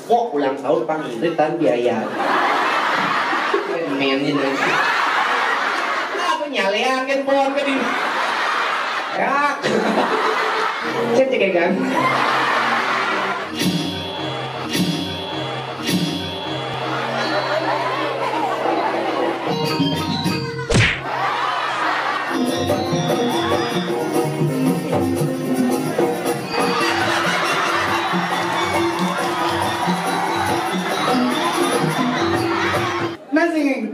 cepok ulang tahun pangiritan biaya. Men ini. Apa nyalean kan pohon ke di. Ya. Cek cek kan. Nasi.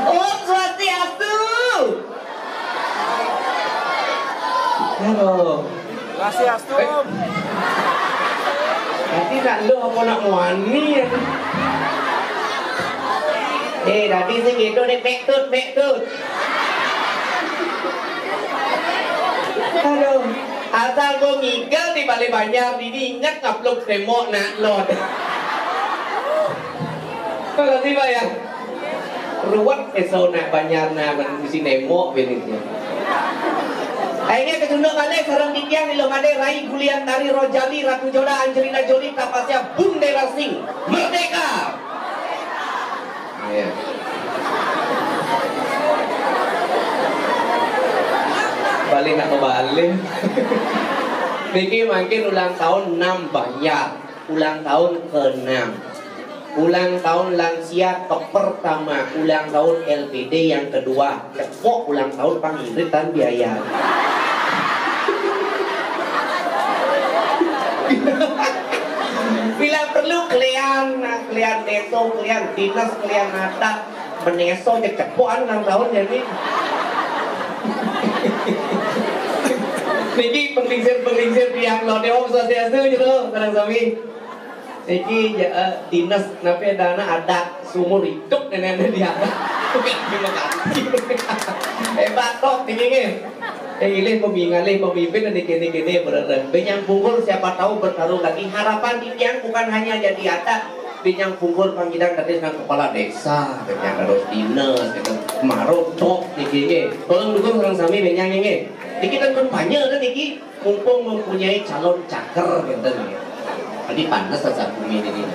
Om Swastiastu. Halo. Swastiastu. Tadi nak lu apa nak wani ya? Tadi sih gitu deh pektut. Aduh, asal gua ngigel di Balai Banjar ini ingat ngaplok demo nak lot. Kalau sih Pak ya, ruwet nak Banjar nak mesti nemo begitu. Akhirnya ketunduk kali sarang dikiang di lomade Rai Gulian Tari Rojali Ratu Joda Angelina Jolie Tapasya Bundera Singh Merdeka. Iya. Balik nak kembali. Niki makin ulang tahun 6 Banjar, ulang tahun ke-6, ulang tahun lansia pertama, ulang tahun LPD yang kedua, cepok ulang tahun pangiritan biaya. Bila perlu kalian deso, kalian dinas, kalian ada meneso cepokan ulang tahun jadi. Niki penglingsir yang lode Om Swastiastu gitu, kadang sami. Niki dinas nape dana ada sumur hidup nenek dia. Terima kasih. Hebat kok tinggi. Ilih pemimpin dan kene beneran. Benyang punggul siapa tahu bertarung lagi. Harapan dikiang bukan hanya jadi ada. Benyang punggul panggilan dari dengan kepala desa, benyang harus dinas, marotok tinggi. Tolong dukung orang sami benyang ini. Niki kan banyak kan niki mumpung mempunyai calon caker gitu nih. Tadi pantas saja bumi ini.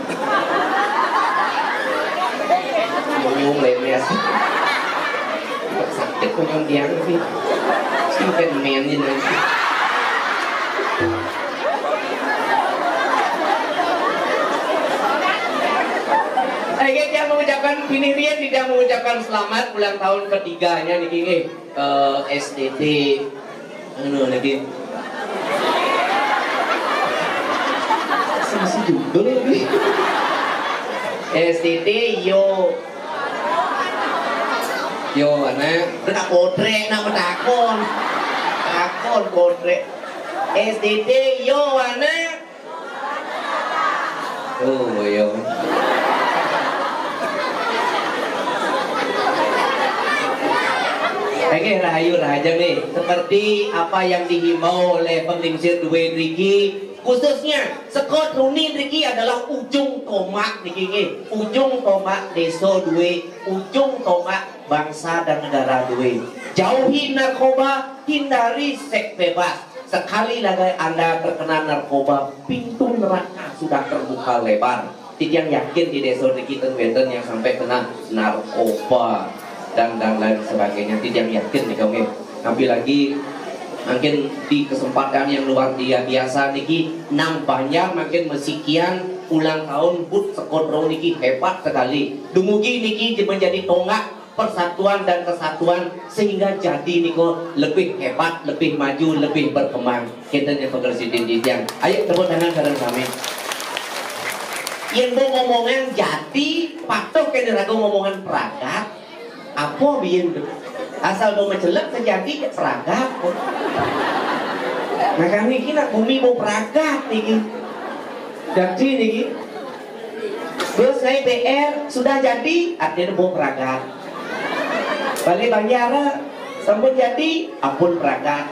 Monyong lemnya sih. Sakit monyong dia sih. Simpen men ini. Saya mengucapkan Pinirian tidak mengucapkan selamat ulang tahun ketiganya niki SDT. Anu lagi. Masih judul lagi. SDT yo anak nak kodrek nak takon kodrek SDT yo anak yo Oke, rahayu raja nih. Seperti apa yang dihimbau oleh penglingsir Due Riki, khususnya sekot Runi Riki adalah ujung tombak Riki, ujung tombak Deso Due, ujung tombak bangsa dan negara Due. Jauhi narkoba, hindari seks bebas. Sekali lagi Anda terkena narkoba, pintu neraka sudah terbuka lebar. Tidak yakin di Deso Riki Tenweten yang sampai kena narkoba dan lain sebagainya, tidak yakin nih kami. Tapi lagi mungkin di kesempatan yang luar biasa niki nang banyak makin mesikian ulang tahun but sekodro niki hebat sekali. Dumugi niki menjadi tonggak persatuan dan kesatuan sehingga jadi niko lebih hebat, lebih maju, lebih berkembang. Kita nih Presiden Dijang. Ayo tepuk tangan bareng kami. Yang mau ngomongan jadi patok ke ragu ngomongan peragat. Apa biar asal mau mencelak terjadi peragak. Nah kami kira bumi mau peragak nih. Jadi nih, terus naik PR sudah jadi artinya mau peragak. Balik bayar sampun jadi ampun berangkat.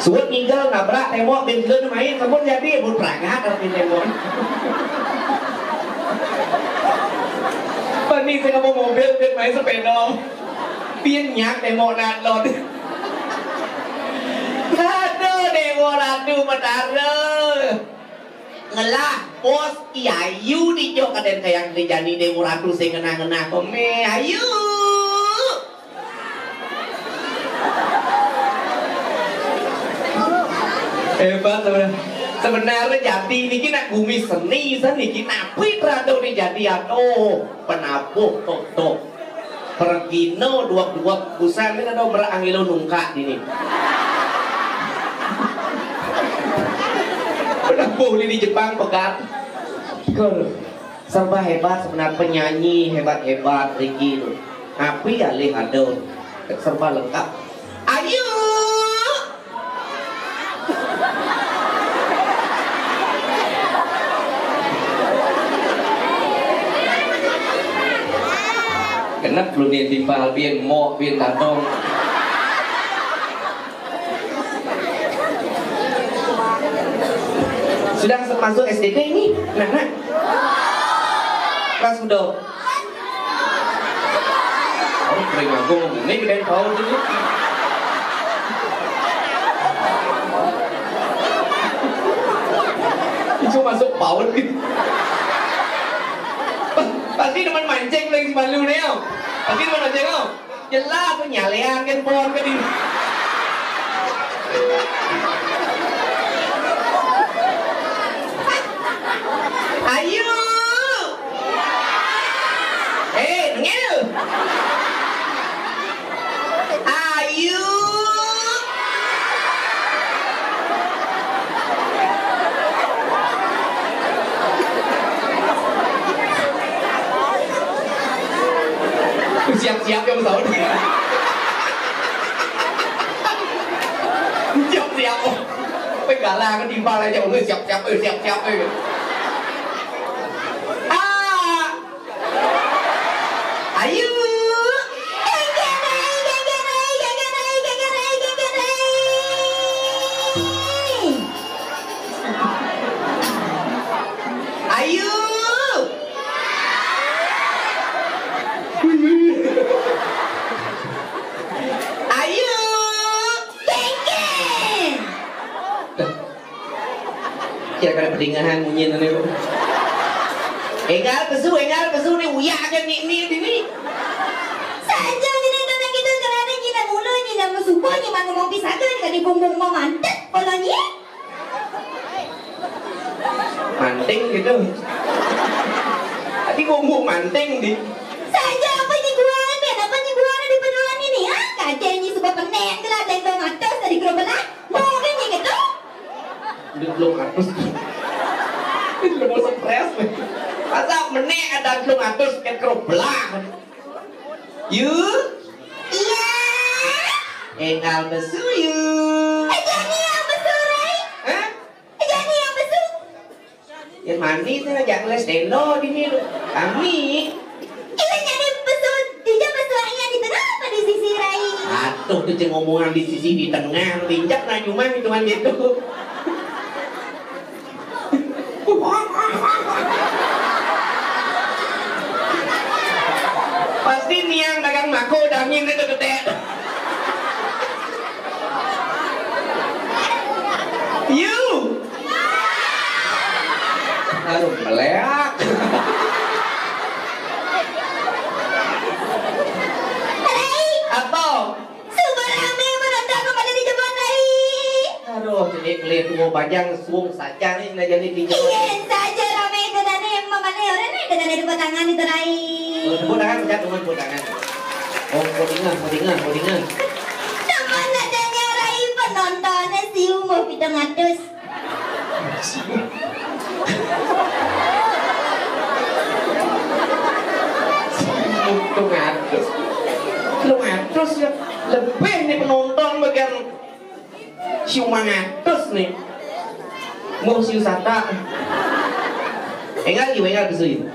Suut ninggal nabrak tembok bintun main sampun jadi ampun berangkat tapi tembok. Pani saya mau mobil dan main sepeda. Pian nyak tembok nadon. Aduh tembok ratu matara. Ngelah pos Ayu di jok kaden kayak dijani Dewa Ratu sing ngena-ngena kome Ayu. Hebat sebenarnya jadi niki nak bumi seni san niki napi rado ni jadi aduh penapuh tok pergino dua busan ini ada berangilo nungka ini. Penapuh di Jepang pegat. Serba hebat sebenarnya penyanyi hebat Ricky itu. Tapi ya lihat ada serba lengkap. Ayo. Kenapa belum dia timbal pian mo pian datang. Sudah masuk SDK ini, nah. Kelas udah. Oh, kering aku ini gede tahu dulu. Itu masuk PAUD gitu. Pasti teman mancing lagi sebalu nih, pasti teman mancing kau. Jelas tuh nyalean kan pohon kan ini. Ayo. Ngel. Ayo. Siap-siap yang besar. Siap-siap. Galang kan timbal aja siap-siap siap-siap. Ayo. Ayo. Ayo. Kira-kira pedingahan munyin ini. Engal pesu ni uyak kan ni. Saja ni nana kita kerana kita mula ni nama subuh ni mana mau pisah kan kan di bumbung mau mantek kalau ni. Manting gitu. Tadi bumbung manting di. Saja apa ni gua di penuan ini ha? Kajian ni sebab penek kelah tengok atas dari kerobelah. Mau kan ni gitu? Belum atas. Belum stres. Masa menek ada belum atas ke kerobelah. You? Iya. Engal besu you. Jadi yang besurai? Hah? Jadi yang besu? Yang mandi saya ngajak les deno di sini. Kami. Iya jadi besu. Tidak besuainya di tengah apa di sisi rai? Atuh tuh ceng omongan di sisi di tengah. Tinjak nah cuma hitungan gitu. Pasti niang dagang mako dangin itu gede. You. Aduh meleak. Atau Super rame menonton kembali di Jepang rai. aduh jadi lihat mau panjang suung saja nih nggak jadi di Jepang. Iya saja rame itu dan yang memane orang ni dan ada dua tangan itu rai. Tepuk tangan, pencet tepuk tangan. Oh, kodingan. Nama nadanya rai penontonnya si umur 700. Lu ngatus ya lebih nih penonton bagian siuman ngatus nih mau siu sata enggak besuin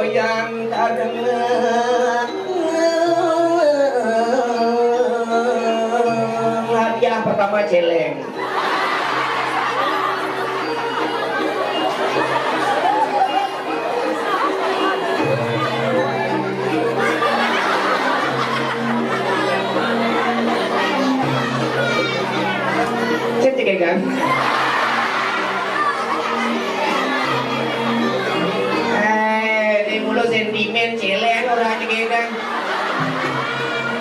goyang kadengan hadiah pertama celeng. Cantik kan? Di mulut sentimen celeng orang juga kan?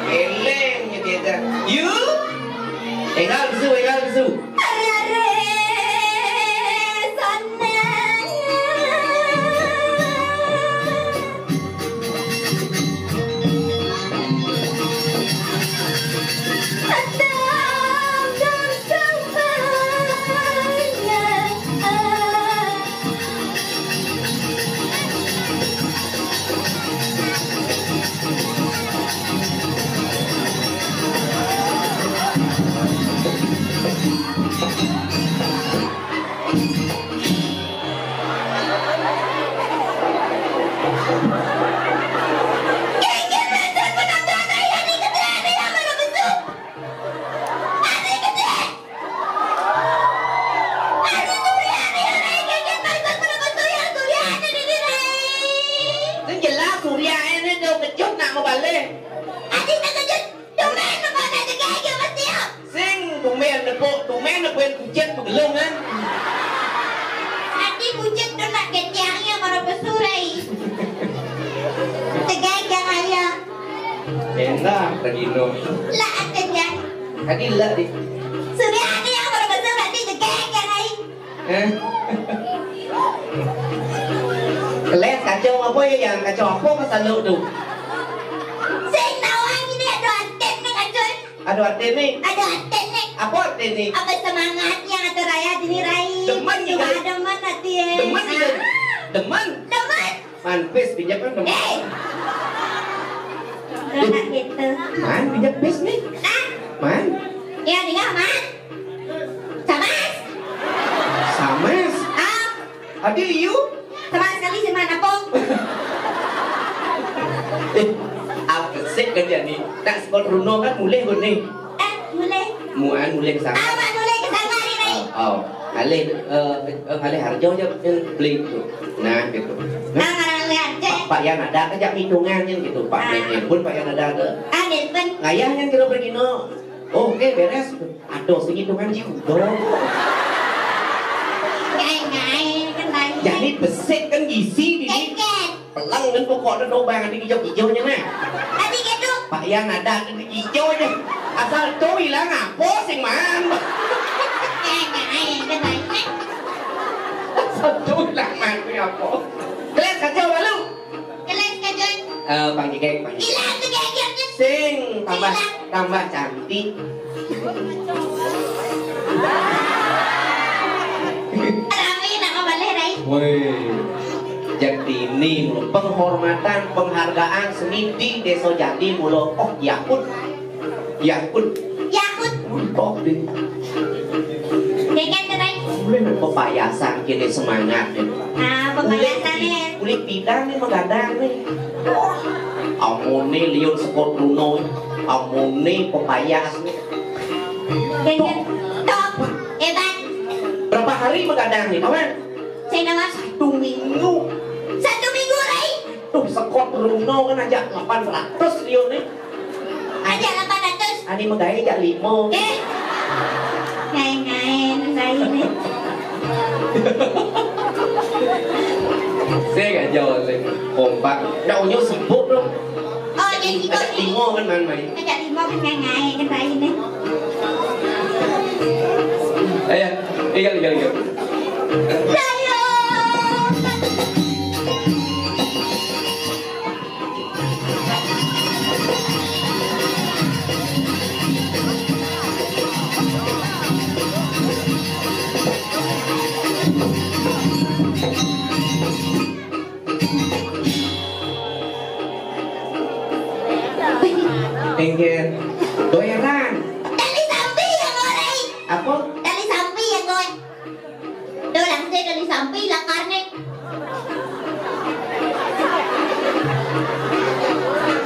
Celeng gitu kan? You? Enggak bisu. Enak Regino. Lah adanya. Tadi lah di. Sudah ada yang baru besar berarti tegak yang lain. Kelet kacau apa ya yang kacau apa masa lu tuh? Saya tahu ini ada aten nih kacau. Ada aten nih. Ada aten nih. Apa aten nih? Apa semangatnya atau raya dini rai? Demen juga. Demen hati ya. Demen juga. Demen. Manpes pinjam kan demen. Anak gitu. Man pinjam pes nih. Man. Ya tinggal man. Sama. Adil you. Sama sekali sama apa? Apa sih kerja nih? Tak sekolah Bruno kan mulai nih. Mulai. Mulai kesana. Apa mulai kesana ini? Oh, ale harjo aja beli itu. Nah gitu. Pak yang ada ajak hitungannya gitu. Pak pun Pak yang ada. Nelpon. Ngayahnya kira pergi no. Oh, oke beres. Aduh, segitungan juga. Jadi besek kan gizi di sini. Pelang dan pokoknya dobang di hijau-hijaunya nah. Tadi gitu. Pak yang ada di hijaunya. Asal itu hilang apa sih man? Asal itu hilang man apa? Kelas kacau lalu. Kelas kacau. Panggil kek. Hilang tuh kek. Sing tambah cantik. Woi, jadi ini mulu penghormatan, penghargaan seni di Desa Jati mulu. Oh, Yakut. Oh, deh. Dengan terai. Boleh pepayasan kini semangat ya. Pepayasan nih. Kulit bidang nih menggadang nih. Amone liun sekot Bruno. Amone pepayas nih. Dengan top. Hebat. Berapa hari menggadang nih, kawan? Saya nama 1 minggu. 1 minggu rai. Tuh sekot Bruno kan aja 800 liun nih. Aja 800. Ani megaya aja 5. Ngain rai nih. Saya gak jauh sih. Kompak. Daunnya sibuk dong. Oh jadi kok Ajak 5 kan main-main. Ajak 5 kan ngain kan rai nih. Ayo, igal. Engger, doyaran. Tali sampai ya ngorai. Apa? Tali sampai ya ngoy. Dolang saya tali sampai lah karne.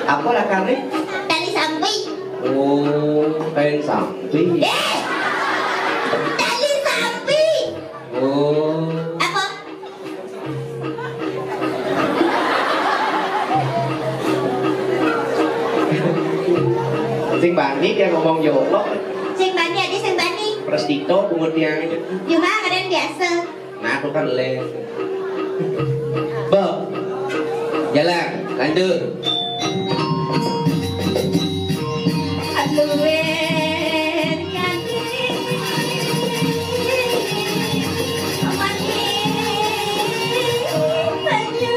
Apa lah karena? Tali sampai. Oh, kain sampai. Tali sampai. Oh. Apa? Sing Bani dia ngomong jorok. Sing Bani aja sing Bani. Prestito pungut yang itu. Cuma kadang biasa. Nah, aku kan le. Bo. Jalan, lanjut. Aluer ganti. Amani. Banyu.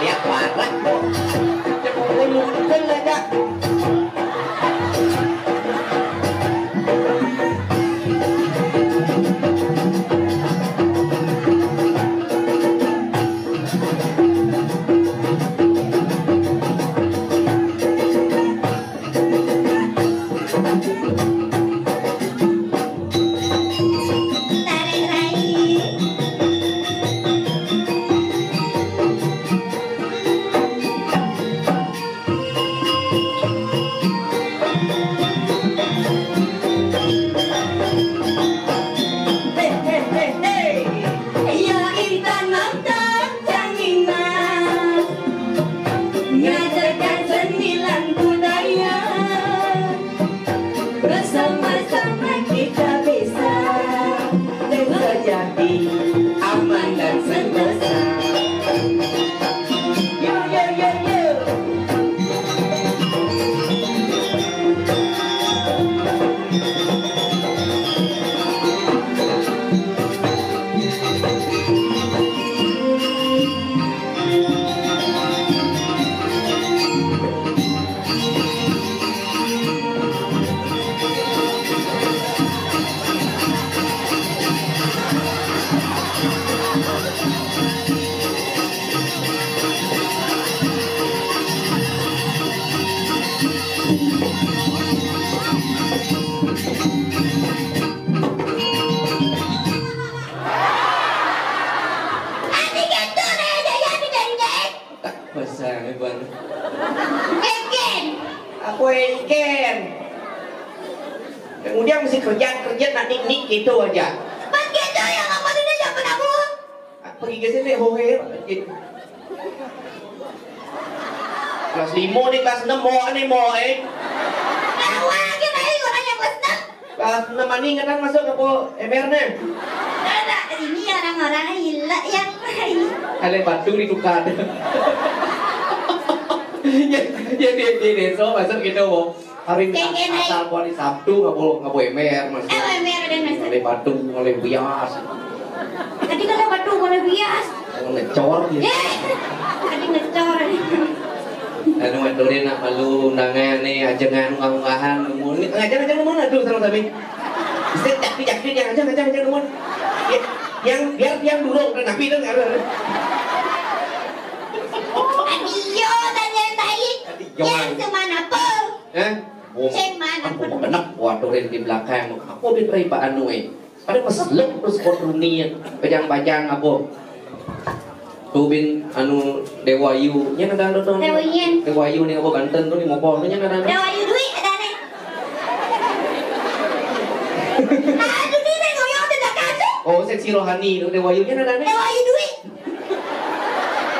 Lihat warna kok. Jangan muncul aja. Tarik rai. Ya intan mantan jangina ngajarkan senilan budaya bersama-sama kita bisa Terjadi aman dan sentosa. Yo yo yo yo. adik itu nih jadi dendek Tak pasang Iban. Ken Aku engken. Kemudian mesti kerja nak nik gitu aja. pas gitu yang ngomongin aja pada aku Pergi ke sini hohe. Kelas 5 ni kelas 6 mo ni mo lagi nih orangnya besar Kelas 6 ni kan masuk ke MR ni. ada ini orang-orang gila yang lain Ada batu ditukar. Ya dia so masuk gitu mo. Hari asal hari Sabtu nggak boleh MR masuk. mer dan masuk Oleh batu, oleh bias, tadi kalau batu boleh bias oleh cor gitu. tadi ngecor Anu itu dia nak malu undangan nih ajengan ungah-ungahan numun. Ngajar numun aduh terus tapi. Set jakti yang ajar numun. Yang biar yang dulu dan nabi itu ada. Adio tanya tadi yang semana pun Cemana Aku mau benak waduh di belakang. Aku di peribaan nuwe. Pada peseluk terus korunian bajang-bajang aku. Tubin anu Dewayu nya ada tuh. Dewayu nih aku Banten tuh di Mopo nya ada. Dewayu duit ada nih. Aduh nih ngoyong tidak kasih. Oh, seksi rohani itu Dewayu nya ada. Dewayu duit.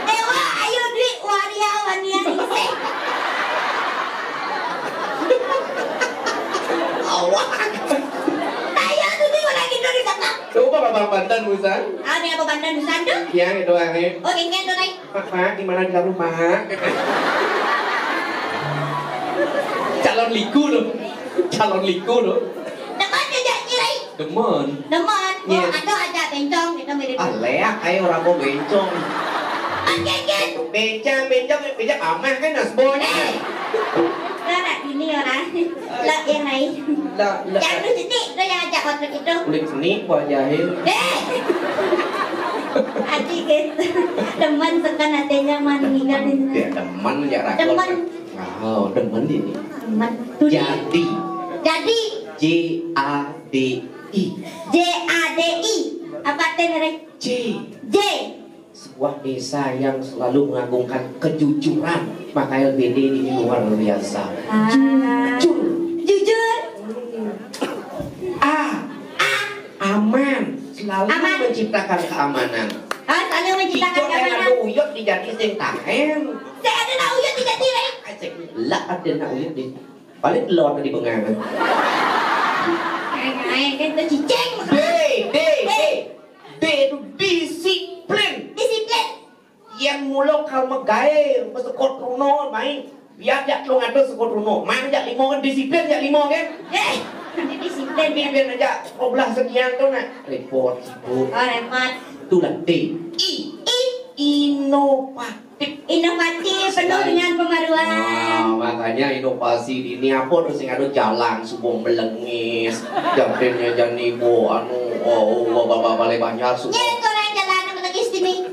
Dewa ayo duit waria wania nih. Awak. Ayo tuh nih orang gitu di sana. Coba Babang Banten Busan. Ah nih apa Banten Busan tuh? Iya itu aja. Oh kengken tuh nih. Pak, di mana di rumah? Calon liku loh. Demen aja nyirai. Demen. Oh ada aja bencong kita mirip. Alea, ayo orang mau bencong. Ah kengken. Bencong amah kan nasbonya. Lah ini orang. Lah yang lain. Yang lu sini, lu yang ajak waktu itu. Kulit seni, buat jahil. Adik gitu. Teman tekan hatinya meninggalin. Ya teman ya rakor. Teman. Oh, teman ini. Teman. Jadi. Jadi. J-A-D-I. J-A-D-I. Apa artinya? J. J. Sebuah desa yang selalu mengagungkan kejujuran. Maka LBD ini luar biasa. Jujur. Aman. Selalu Aman. menciptakan keamanan. Selalu menciptakan Ijo keamanan. ada uyut di jadi sing tahen. Saya ada nak uyut tidak tirai. Lah ada nak uyut di. Paling telur di bengangan. Kan tu cicing. D itu disiplin. Disiplin. Yang mulut kau megai bersekot runo main. Biar jak lu ngadu sekot runo. Main jak limo kan disiplin jak limo kan. Nanti disiplin dia. Disiplin aja 12 sekian tu nak. Report sibuk. Oh repot. Itulah D. I. Inovatif. Inovatif, penuh dengan pembaruan. Makanya inovasi ini apa terus yang ada jalan subong melengis, jamretnya jani bo anu bapak balai banyak subong. Nyet orang jalan yang lagi sini.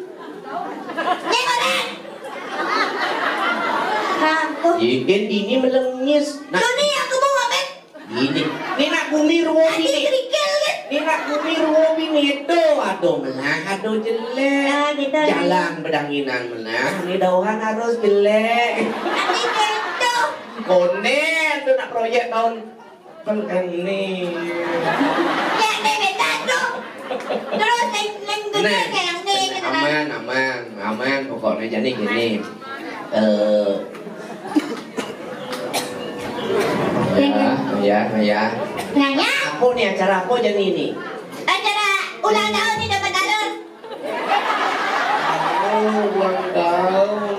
Nyet orang. Rampus. Ini melengis. Nah, Tuh nih aku mau ngapain? ini nak bumi ruwo Adik bini. kerikil kan? Ini nak bumi ruwo bini itu. Aduh menang, aduh jelek. Gitu. Jalan bedanginan menang. Ini dauhan harus jelek. Adik gitu. Konen tu nak proyek tahun ini. Ya bebek tuh. Terus neng gede kayak yang ini. Aman pokoknya jadi gini. Ya. Nanya? Apa nih acara apa jadi ini? Acara ulang tahun ini dapat dalur. Oh, ulang tahun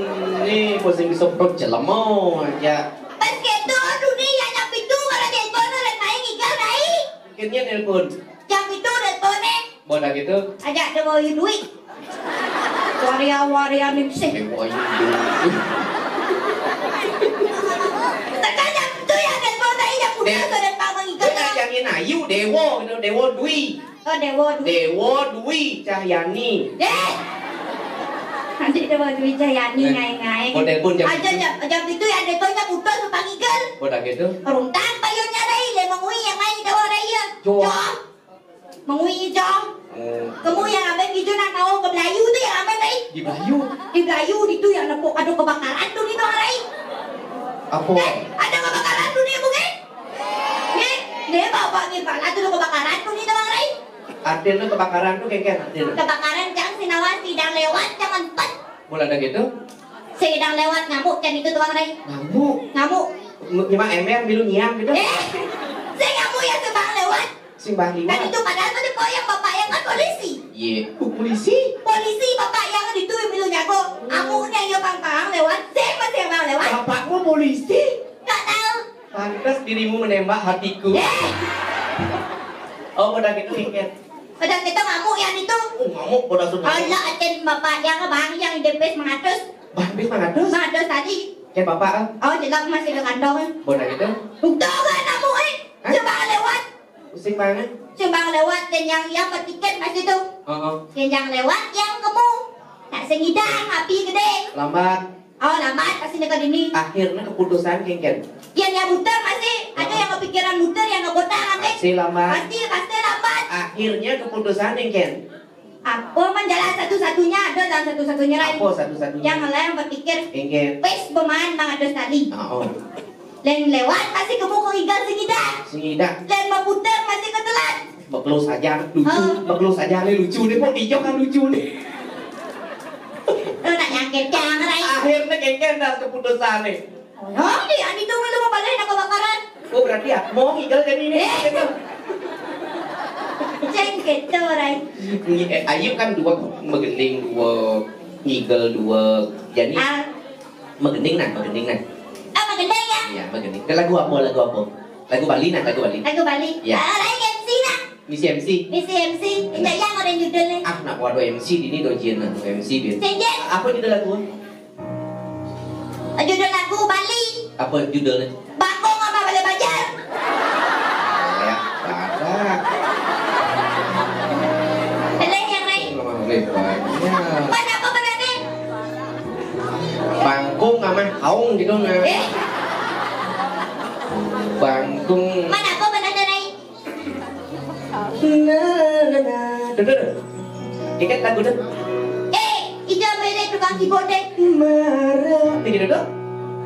nih, pusing bisa perut jelemo aja. Pas gitu dunia yang itu orang telepon orang main igal naik. Akhirnya nelpon. Yang itu teleponnya. Bodoh gitu. Ajak dia bawa duit. Waria mimsih. Terkadang tu yang telepon tadi yang punya sudah pak mengikat. Yang ini Ayu Dewo gitu, Dewo Dwi. Oh Dewo Dwi Cahyani. Nanti dia bawa duit Jayani ngai-ngai. Oh telepon jam. Jam itu yang teleponnya putus supang igal. Bodoh gitu. Runtang payungnya dah le mengui yang main dewa raya. Jom. Mengui jom. Kamu yang ambil gitu nak kau ke Melayu tu yang ambil rai. Di Melayu. Di Melayu itu yang nepuk ada kebakaran tu ni orang rai. Apa? Ada kebakaran tu ni bukan? Ni dia bawa ni pala tu kebakaran tu ni orang rai. Artinya kebakaran tuh kayak artinya. Kebakaran jangan sinawan sedang lewat jangan pet. Mulai ada gitu? Sedang lewat ngamuk kan itu tuang rai. Ngamuk. Lima ember bilu nyiam gitu. Saya ngamuk yang sebang lewat. Simbang lima. Kan itu padahal tu kau yang bapak yang kan polisi. Iya. Polisi? Polisi bapak yang itu yang bilu nyago. Amuknya yang pang lewat. Saya masih yang bang lewat. Bapakmu polisi? Tak tahu. Pantas dirimu menembak hatiku. Oh, udah gitu ingin. Udah kita ngamuk yang itu. Ngamuk udah sudah. Allah aten bapak yang bang yang di depes mengatus. Habis mengatus? Mengatus tadi. Kayak bapak Oh jelas masih di kantong. udah gitu. Udah kan ngamuk Sebang lewat. Pusing banget. Sebang lewat dan yang bertiket masih tu. Yang lewat yang kamu. Tak sengidang api gede. Lambat. Oh lambat pasti dekat ini. Akhirnya keputusan kengken. Yang muter masih. Ada yang kepikiran muter yang ngegoda nanti. Pasti lambat. Pasti lambat. Akhirnya keputusan kengken. Apa menjalan satu-satunya ada dan satu-satunya lain. Apa satu-satunya? Yang lain berpikir. Kengken. Wes bermain bang ada sekali. Lain lewat pasti kamu kehigal sengidang. Sengidang. Lain memuter masih ketelan. Beklus aja lucu. Beklus aja nih lucu nih. Mau hijau kan lucu nih. Nak nyangkit jangan lain. Akhirnya kengken dah keputusan nih. Oh, dia itu lu mau balik nak kebakaran. Oh berarti ya mau higal jadi ini. Jengket tu orang. Ayu kan dua megending, dua ngigel, dua jadi megending nah. Apa gendeng ya? Iya megending. Ke lagu apa? Lagu Bali nah, lagu Bali. Lagu Bali. Ya. Lain MC nak. Misi MC. Tidak yang orang judulnya. Nak buat MC di ini dojian nah, MC biar. Senjet. Apa judul lagu? Judul lagu Bali. Apa judulnya? Bakong apa Bali Banjar? Ya, ada. Pilih yang lain. Lebar. bangkung sama haung gitu nggak? Bangkung. Mana apa mana dari? Duduk. Ikat lagu dah. Ija beda tukang keyboard deh. Marah. Tinggi duduk.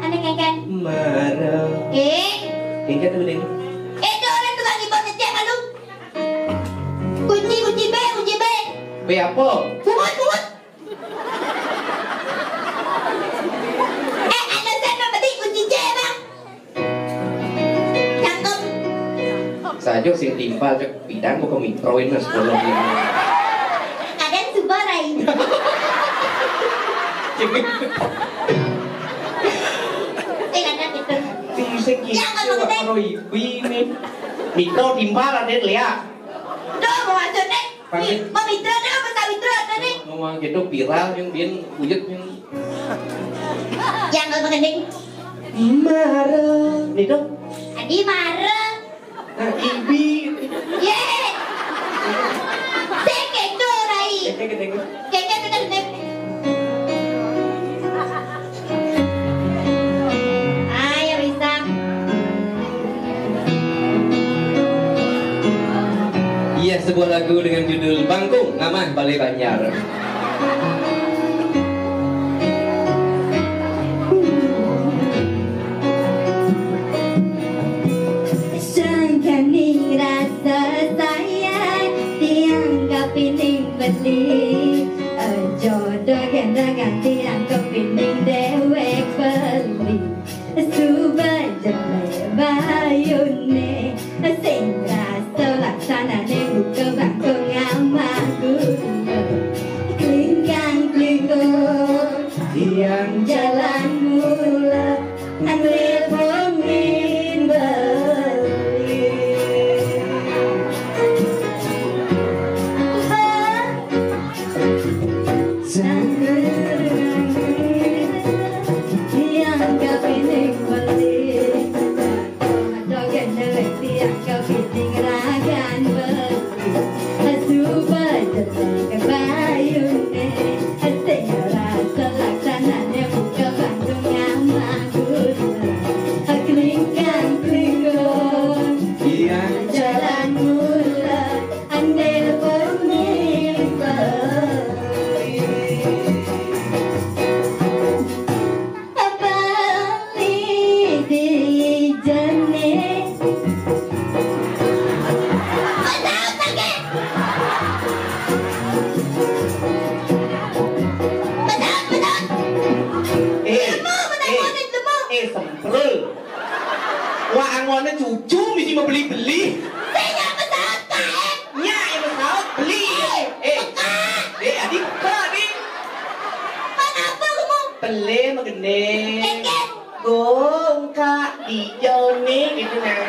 Aneh kan? Marah. Ikat dulu deh. Itu orang tukang keyboard ngecek malu. Kunci B. B apa? Pungut. Anak saya berarti kunci C bang. Cakep. Saja sing timpal cek bidang bukan mitroin mas sekolah ini. Kadang subarai. Kadang gitu. Sing kalau ibu ini mitro timpal ada lihat. Doh mau masuk deh. Mau mitro deh, mau tahu mitro ada nih. Ngomong gitu viral yang biar uyut yang. Yang kalau mengending. Marah. Nih dong. Adi marah. Ibi. Tekek tuh rai. Tekek kita nih. Ayo bisa. Iya, sebuah lagu dengan judul Bangkung Aman Balai Banjar. Sangkani rasa sayang dianggap pining beli. Jodoh gendang dianggap pining dewek beli. Subah jemle bayune sing rasa laksanane buka bangkung amaku. Klingkang tiang jalan mula ambil pengin beli. Tiang kapining beli, dogen dari tiang kapining ragan beli. Subah jelek bayune sing rasa laksanane buka bangkung amaku. Klingkang tiang jalan mula andel pengin beli. Bali di jane. Semprul. Wah angonnya cucu mesti mau beli. Saya pesawat kae. Nya yang pesawat beli. Adik kok adik. Kenapa kamu? Beli magene. Keket. Gong kak di jone gitu nah.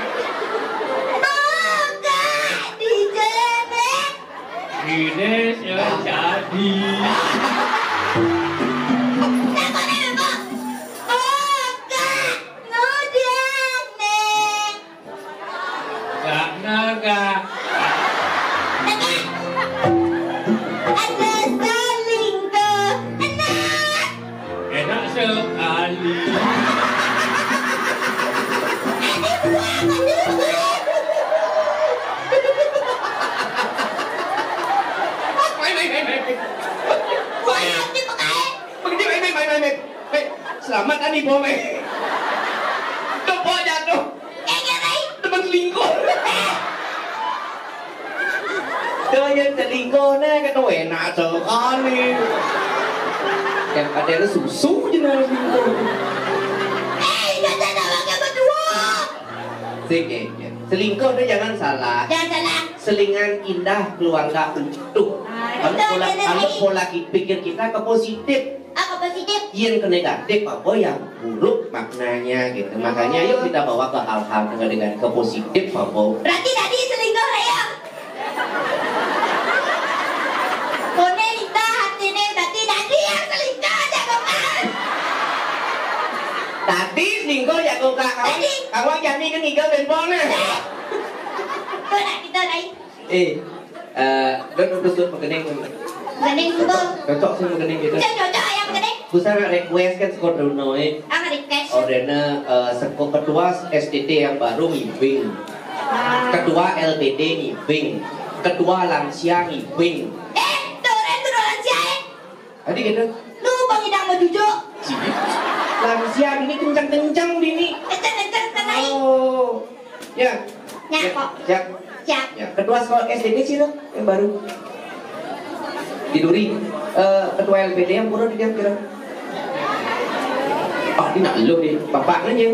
Enggak di jane. Ini jadi. Naga. Enak sekali. Selamat ani bome. Dopo jatuh. Teman selingkuh. Kaya selingkuh na kan enak sekali. Yang ada itu susu je nak selingkuh. Kata nama kamu berdua. Sikit. Selingkuh tu jangan salah. Jangan salah. Selingan indah keluarga utuh. Kalau pola pikir kita ke positif. Apa positif? Yang ke negatif apa yang buruk maknanya gitu. Makanya yuk kita bawa ke hal-hal dengan ke positif apa. Berarti tadi selingkuh ya? Kone kita hati nih berarti tadi yang selingkuh aja kawan. Tadi selingkuh ya kau kak. Kawan jadi kan ngigau handphone nih. Kau nak kita naik? Dan terus mengenai Gening sembuh. cocok sih mengenai gitu. Saya cocok yang gening. Kusar request kan sekolah Runoy. Apa request? Ordernya sekolah ketua STT yang baru ngibing, ketua LBD ngibing, ketua lansia ngibing. Itu lansia Tadi gitu. Lu bang idang mau jujur. Lansia ini kencang-kencang ini. Kencang naik. Oh, ya. Ya kok. Ya. Siap. Ya. Ketua sekolah STT sih loh yang baru. Tiduri. Ketua LBD yang pura di kira. Oh, ini nak lu nih, bapaknya nya.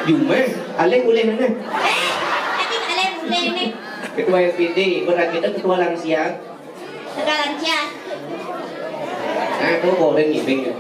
Jume, aleh boleh mana? Tadi aleh boleh nih. Ketua LPD, berat kita ketua lansia. Ketua lansia. Nah, itu boleh ngibing ya.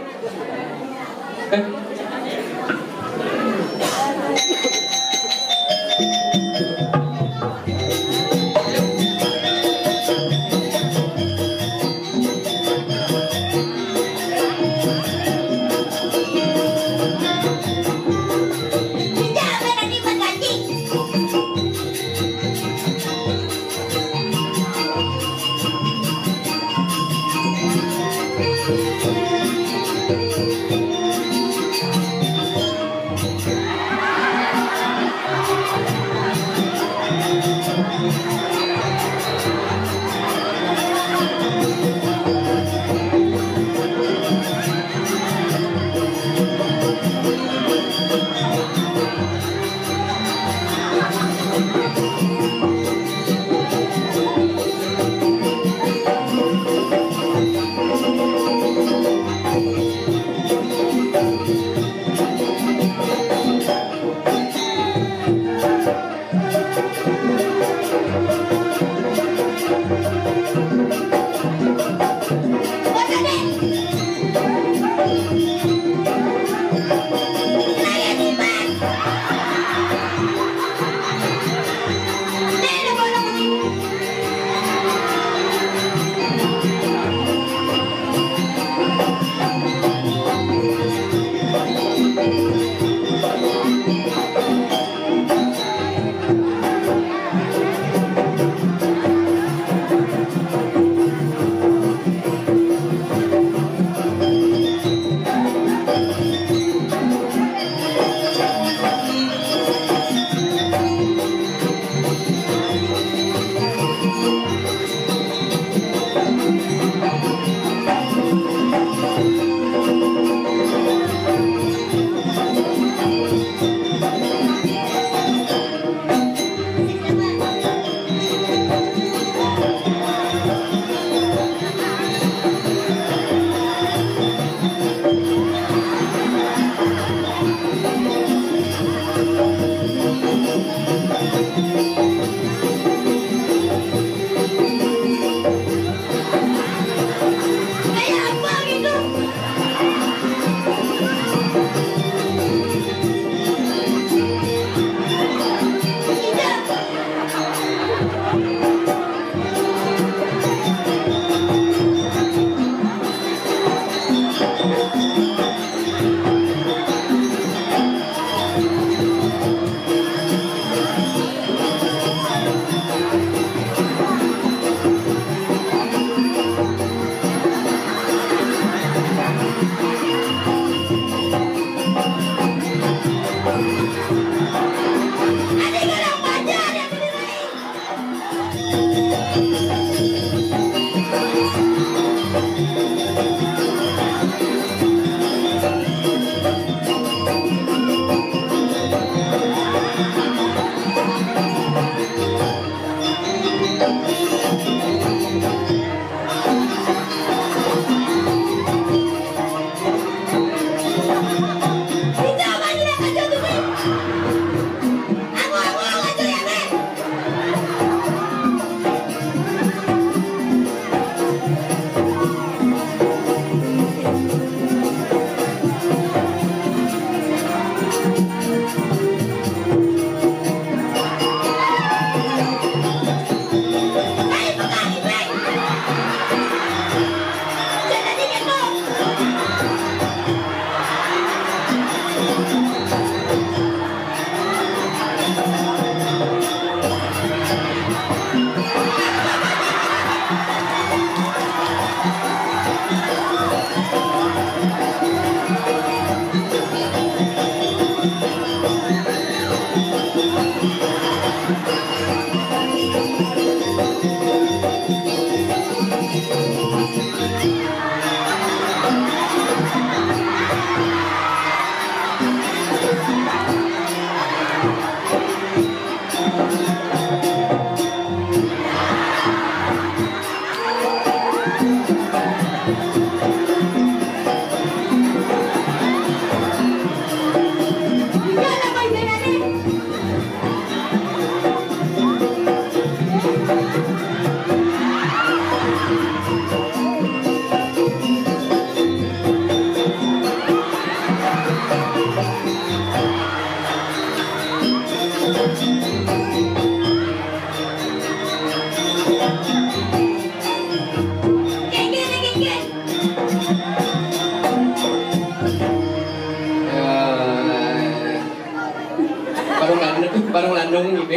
Barang landung gitu.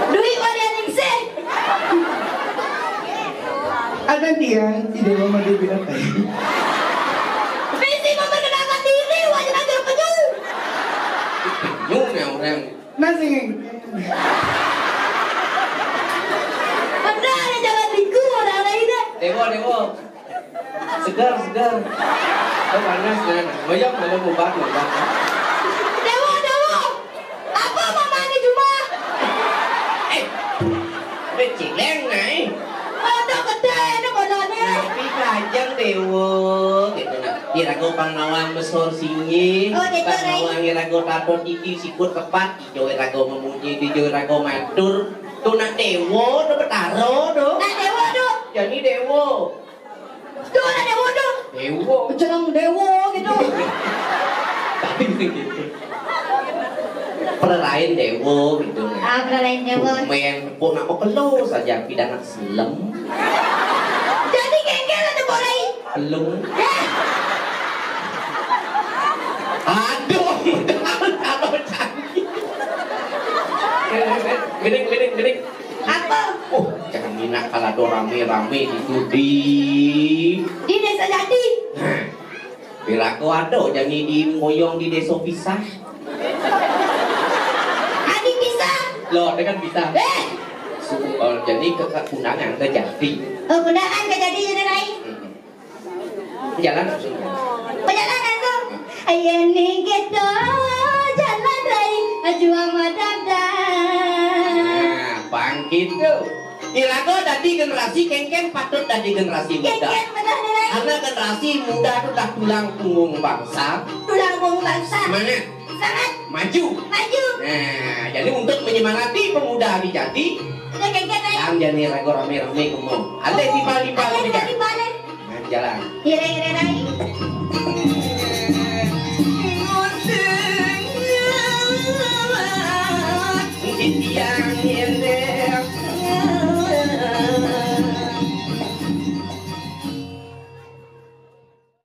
Duit warian ningsih. Ada dia tidak mau mandi binatang. Mesti memperkenalkan diri wajah agar penyu. Nyung yang orang. Nasi Anda jangan liku orang lain dah. Dewo. Segar. Oh panas kan. Banyak malam obat. Dewo. Apa mama ni cuma? Cileng này. Ada kedai ni bolanya. Tapi kajang dewo gitu nah. Irago panawang besar sinyi. Oh, gitu, Panawang irago tato titi sikut tepat. Ijo irago memuji, ijo irago matur. Tuh nak dewo, tuh betaro tuh. Nak dewo tu. Jadi dewo. Tu nak dewo tu. Dewo. Jangan dewo gitu. Tapi begitu. Perlain dewo gitu nah. Ah, lain dewo. Main pun nak kelo saja pidana selem. Jadi kengkel ada boleh. Belum. Aduh, kalau canggih. Gede. Apa? Oh, jangan minat kalau ada rame-rame di Di desa jadi. Bila kau ada, jangan di moyong di desa pisah. Adik bisa. Loh, dengan pisah. Jadi ke undangan ke jadi. Penggunaan kejadian lain. Jalan. Perjalanan tu. Ayah ni kita jalan lain. Jual madam dah. Nah, bangkit tuh. Kira kau dari generasi kengken patut dari generasi muda. Kengken benar ni lain. Karena generasi muda itu dah tulang punggung bangsa. Tulang punggung bangsa. Semangat, Sangat maju. maju. Nah, jadi untuk menyemangati pemuda Abijati, Dah kengken lain. yang jadi rago rame-rame kamu. Ada tiba-tiba Ada saja. di balik. Nah, jalan. Kira-kira lain. Mungkin dia